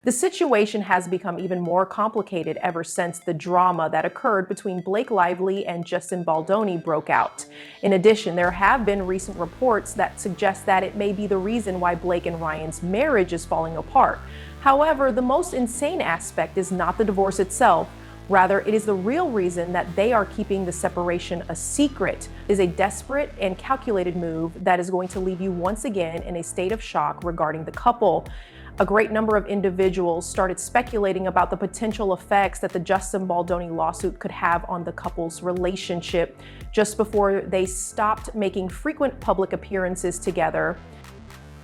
The situation has become even more complicated ever since the drama that occurred between Blake Lively and Justin Baldoni broke out. In addition, there have been recent reports that suggest that it may be the reason why Blake and Ryan's marriage is falling apart. However, the most insane aspect is not the divorce itself. Rather, it is the real reason that they are keeping the separation a secret. It is a desperate and calculated move that is going to leave you once again in a state of shock regarding the couple. A great number of individuals started speculating about the potential effects that the Justin Baldoni lawsuit could have on the couple's relationship just before they stopped making frequent public appearances together.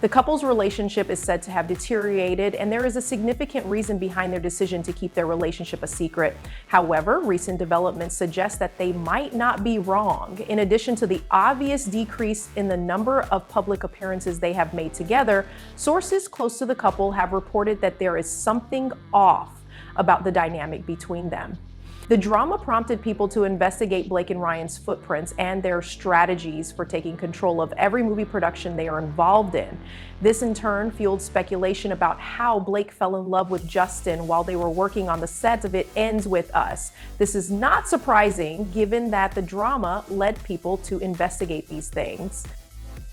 The couple's relationship is said to have deteriorated, and there is a significant reason behind their decision to keep their relationship a secret. However, recent developments suggest that they might not be wrong. In addition to the obvious decrease in the number of public appearances they have made together, sources close to the couple have reported that there is something off about the dynamic between them. The drama prompted people to investigate Blake and Ryan's footprints and their strategies for taking control of every movie production they are involved in. This in turn fueled speculation about how Blake fell in love with Justin while they were working on the set of It Ends With Us. This is not surprising given that the drama led people to investigate these things.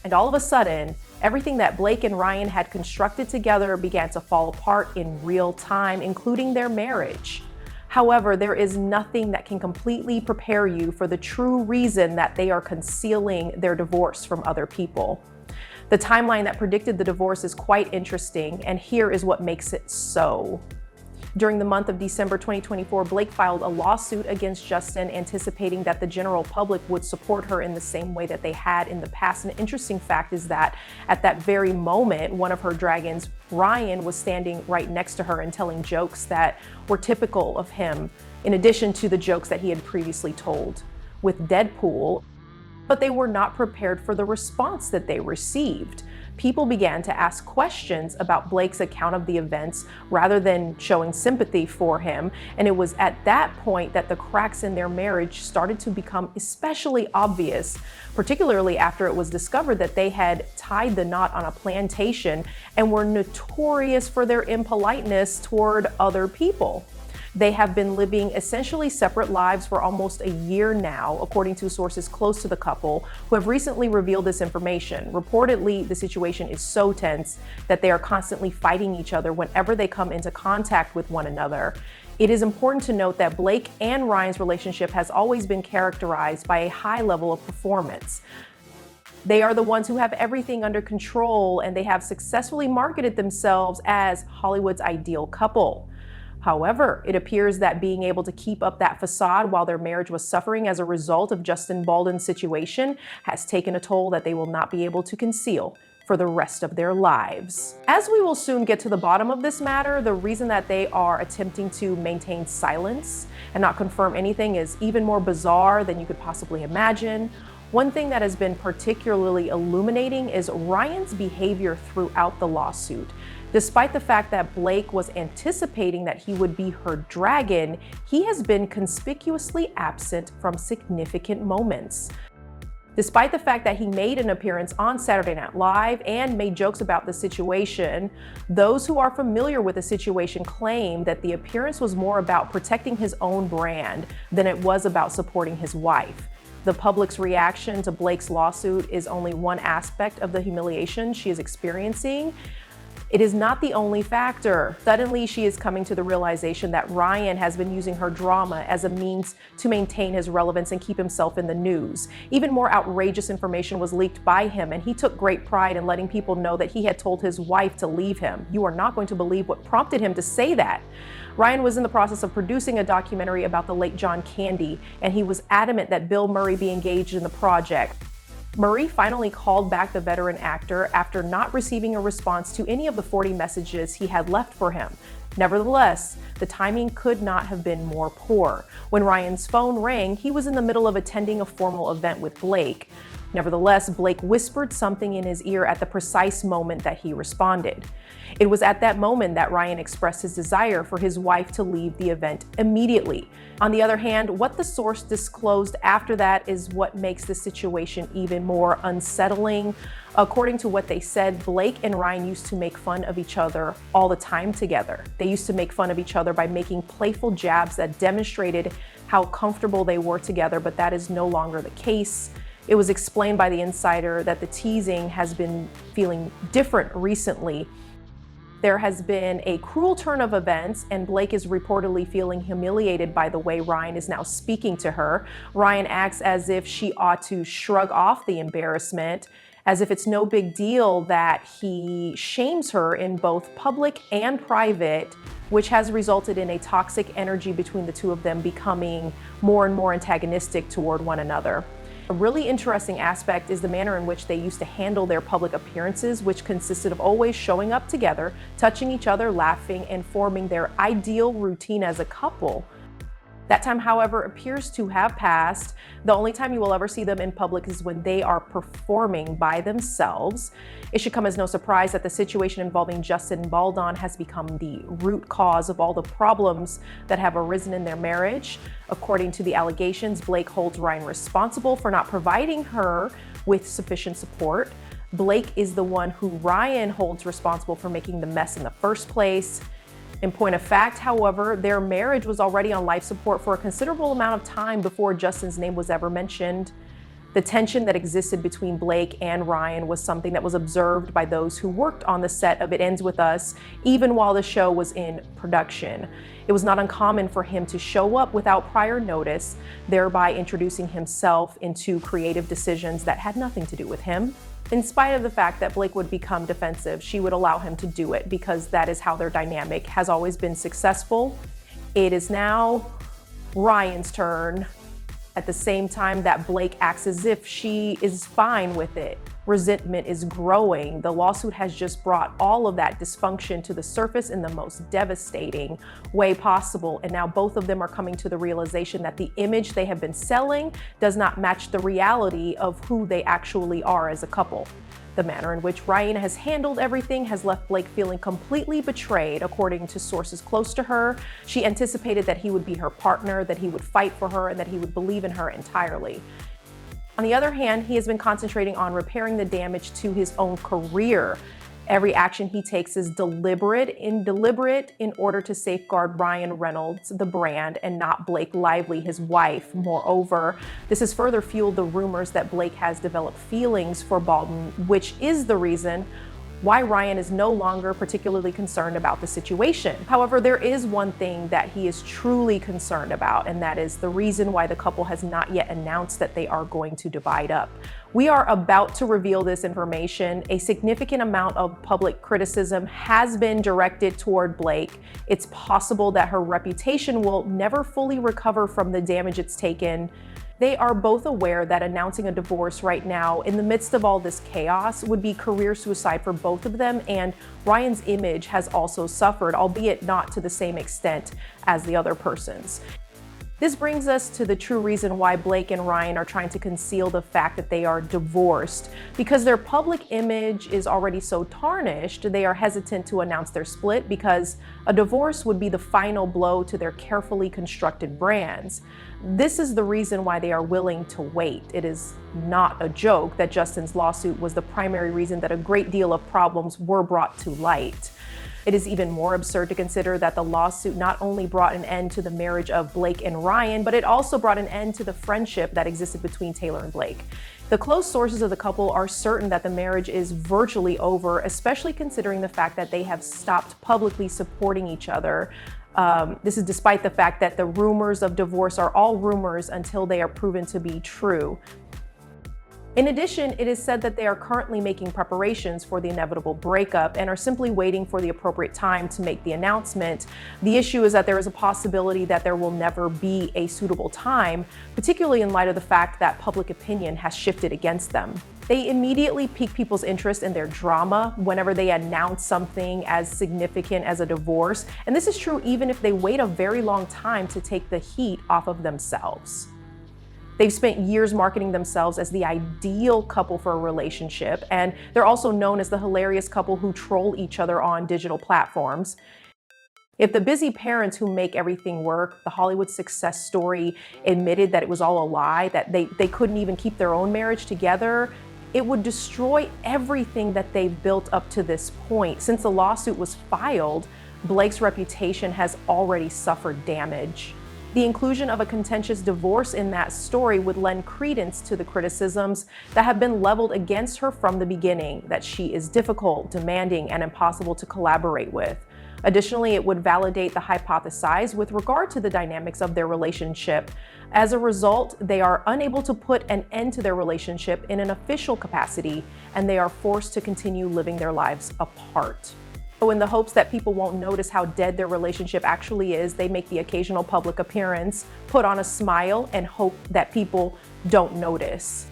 And all of a sudden, everything that Blake and Ryan had constructed together began to fall apart in real time, including their marriage. However, there is nothing that can completely prepare you for the true reason that they are concealing their divorce from other people. The timeline that predicted the divorce is quite interesting, and here is what makes it so. During the month of December 2024, Blake filed a lawsuit against Justin, anticipating that the general public would support her in the same way that they had in the past. An interesting fact is that at that very moment, one of her dragons, Ryan, was standing right next to her and telling jokes that were typical of him, in addition to the jokes that he had previously told with Deadpool. But they were not prepared for the response that they received. People began to ask questions about Blake's account of the events rather than showing sympathy for him. And it was at that point that the cracks in their marriage started to become especially obvious, particularly after it was discovered that they had tied the knot on a plantation and were notorious for their impoliteness toward other people. They have been living essentially separate lives for almost a year now, according to sources close to the couple who have recently revealed this information. Reportedly, the situation is so tense that they are constantly fighting each other whenever they come into contact with one another. It is important to note that Blake and Ryan's relationship has always been characterized by a high level of performance. They are the ones who have everything under control, and they have successfully marketed themselves as Hollywood's ideal couple. However, it appears that being able to keep up that facade while their marriage was suffering as a result of Justin Baldoni's situation has taken a toll that they will not be able to conceal for the rest of their lives. As we will soon get to the bottom of this matter, the reason that they are attempting to maintain silence and not confirm anything is even more bizarre than you could possibly imagine. One thing that has been particularly illuminating is Ryan's behavior throughout the lawsuit. Despite the fact that Blake was anticipating that he would be her dragon, he has been conspicuously absent from significant moments. Despite the fact that he made an appearance on Saturday Night Live and made jokes about the situation, those who are familiar with the situation claim that the appearance was more about protecting his own brand than it was about supporting his wife. The public's reaction to Blake's lawsuit is only one aspect of the humiliation she is experiencing. It is not the only factor. Suddenly, she is coming to the realization that Ryan has been using her drama as a means to maintain his relevance and keep himself in the news. Even more outrageous information was leaked by him, and he took great pride in letting people know that he had told his wife to leave him. You are not going to believe what prompted him to say that. Ryan was in the process of producing a documentary about the late John Candy, and he was adamant that Bill Murray be engaged in the project. Murray finally called back the veteran actor after not receiving a response to any of the 40 messages he had left for him. Nevertheless, the timing could not have been more poor. When Ryan's phone rang, he was in the middle of attending a formal event with Blake. Nevertheless, Blake whispered something in his ear at the precise moment that he responded. It was at that moment that Ryan expressed his desire for his wife to leave the event immediately. On the other hand, what the source disclosed after that is what makes the situation even more unsettling. According to what they said, Blake and Ryan used to make fun of each other all the time together. They used to make fun of each other by making playful jabs that demonstrated how comfortable they were together, but that is no longer the case. It was explained by the insider that the teasing has been feeling different recently. There has been a cruel turn of events, and Blake is reportedly feeling humiliated by the way Ryan is now speaking to her. Ryan acts as if she ought to shrug off the embarrassment, as if it's no big deal that he shames her in both public and private, which has resulted in a toxic energy between the two of them becoming more and more antagonistic toward one another. A really interesting aspect is the manner in which they used to handle their public appearances, which consisted of always showing up together, touching each other, laughing, and forming their ideal routine as a couple. That time, however, appears to have passed. The only time you will ever see them in public is when they are performing by themselves. It should come as no surprise that the situation involving Justin and Baldoni has become the root cause of all the problems that have arisen in their marriage. According to the allegations, Blake holds Ryan responsible for not providing her with sufficient support. Blake is the one who Ryan holds responsible for making the mess in the first place. In point of fact, however, their marriage was already on life support for a considerable amount of time before Justin's name was ever mentioned. The tension that existed between Blake and Ryan was something that was observed by those who worked on the set of It Ends With Us, even while the show was in production. It was not uncommon for him to show up without prior notice, thereby introducing himself into creative decisions that had nothing to do with him. In spite of the fact that Blake would become defensive, she would allow him to do it because that is how their dynamic has always been successful. It is now Ryan's turn. At the same time that Blake acts as if she is fine with it. Resentment is growing. The lawsuit has just brought all of that dysfunction to the surface in the most devastating way possible. And now both of them are coming to the realization that the image they have been selling does not match the reality of who they actually are as a couple. The manner in which Ryan has handled everything has left Blake feeling completely betrayed, according to sources close to her. She anticipated that he would be her partner, that he would fight for her, and that he would believe in her entirely. On the other hand, he has been concentrating on repairing the damage to his own career. Every action he takes is deliberate in order to safeguard Ryan Reynolds, the brand, and not Blake Lively, his wife. Moreover, this has further fueled the rumors that Blake has developed feelings for Baldoni, which is the reason why Ryan is no longer particularly concerned about the situation. However, there is one thing that he is truly concerned about, and that is the reason why the couple has not yet announced that they are going to divide up. We are about to reveal this information. A significant amount of public criticism has been directed toward Blake. It's possible that her reputation will never fully recover from the damage it's taken. They are both aware that announcing a divorce right now, in the midst of all this chaos, would be career suicide for both of them, and Ryan's image has also suffered, albeit not to the same extent as the other person's. This brings us to the true reason why Blake and Ryan are trying to conceal the fact that they are divorced. Because their public image is already so tarnished, they are hesitant to announce their split because a divorce would be the final blow to their carefully constructed brands. This is the reason why they are willing to wait. It is not a joke that Justin's lawsuit was the primary reason that a great deal of problems were brought to light. It is even more absurd to consider that the lawsuit not only brought an end to the marriage of Blake and Ryan, but it also brought an end to the friendship that existed between Taylor and Blake. The close sources of the couple are certain that the marriage is virtually over, especially considering the fact that they have stopped publicly supporting each other. This is despite the fact that the rumors of divorce are all rumors until they are proven to be true. In addition, it is said that they are currently making preparations for the inevitable breakup and are simply waiting for the appropriate time to make the announcement. The issue is that there is a possibility that there will never be a suitable time, particularly in light of the fact that public opinion has shifted against them. They immediately pique people's interest in their drama whenever they announce something as significant as a divorce, and this is true even if they wait a very long time to take the heat off of themselves. They've spent years marketing themselves as the ideal couple for a relationship, and they're also known as the hilarious couple who troll each other on digital platforms. If the busy parents who make everything work, the Hollywood success story, admitted that it was all a lie, that they couldn't even keep their own marriage together, it would destroy everything that they've built up to this point. Since the lawsuit was filed, Blake's reputation has already suffered damage. The inclusion of a contentious divorce in that story would lend credence to the criticisms that have been leveled against her from the beginning, that she is difficult, demanding, and impossible to collaborate with. Additionally, it would validate the hypothesis with regard to the dynamics of their relationship. As a result, they are unable to put an end to their relationship in an official capacity, and they are forced to continue living their lives apart. So in the hopes that people won't notice how dead their relationship actually is, they make the occasional public appearance, put on a smile, and hope that people don't notice.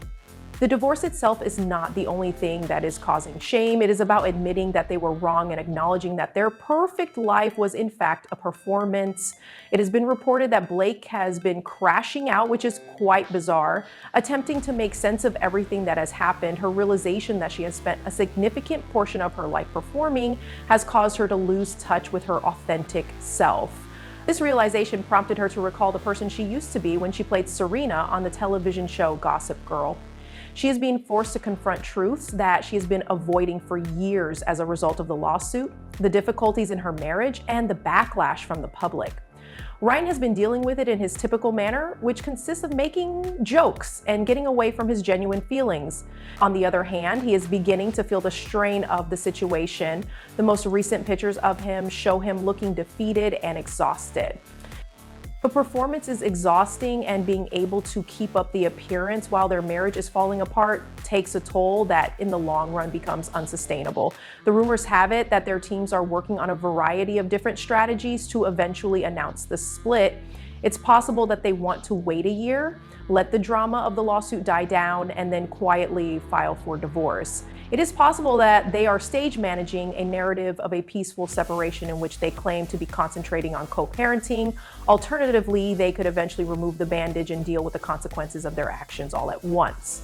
The divorce itself is not the only thing that is causing shame. It is about admitting that they were wrong and acknowledging that their perfect life was in fact a performance. It has been reported that Blake has been crashing out, which is quite bizarre, attempting to make sense of everything that has happened. Her realization that she has spent a significant portion of her life performing has caused her to lose touch with her authentic self. This realization prompted her to recall the person she used to be when she played Serena on the television show Gossip Girl. She is being forced to confront truths that she has been avoiding for years as a result of the lawsuit, the difficulties in her marriage, and the backlash from the public. Ryan has been dealing with it in his typical manner, which consists of making jokes and getting away from his genuine feelings. On the other hand, he is beginning to feel the strain of the situation. The most recent pictures of him show him looking defeated and exhausted. The performance is exhausting, and being able to keep up the appearance while their marriage is falling apart takes a toll that in the long run becomes unsustainable. The rumors have it that their teams are working on a variety of different strategies to eventually announce the split. It's possible that they want to wait a year, let the drama of the lawsuit die down, and then quietly file for divorce. It is possible that they are stage managing a narrative of a peaceful separation in which they claim to be concentrating on co-parenting. Alternatively, they could eventually remove the bandage and deal with the consequences of their actions all at once.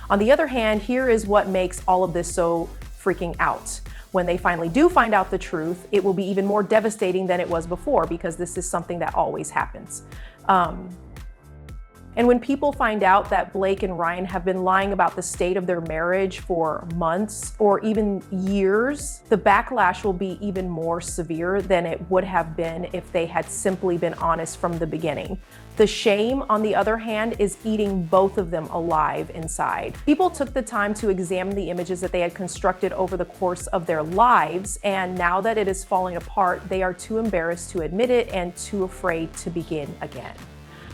On the other hand, here is what makes all of this so freaking out. When they finally do find out the truth, it will be even more devastating than it was before, because this is something that always happens. And when people find out that Blake and Ryan have been lying about the state of their marriage for months or even years, the backlash will be even more severe than it would have been if they had simply been honest from the beginning. The shame, on the other hand, is eating both of them alive inside. People took the time to examine the images that they had constructed over the course of their lives, and now that it is falling apart, they are too embarrassed to admit it and too afraid to begin again.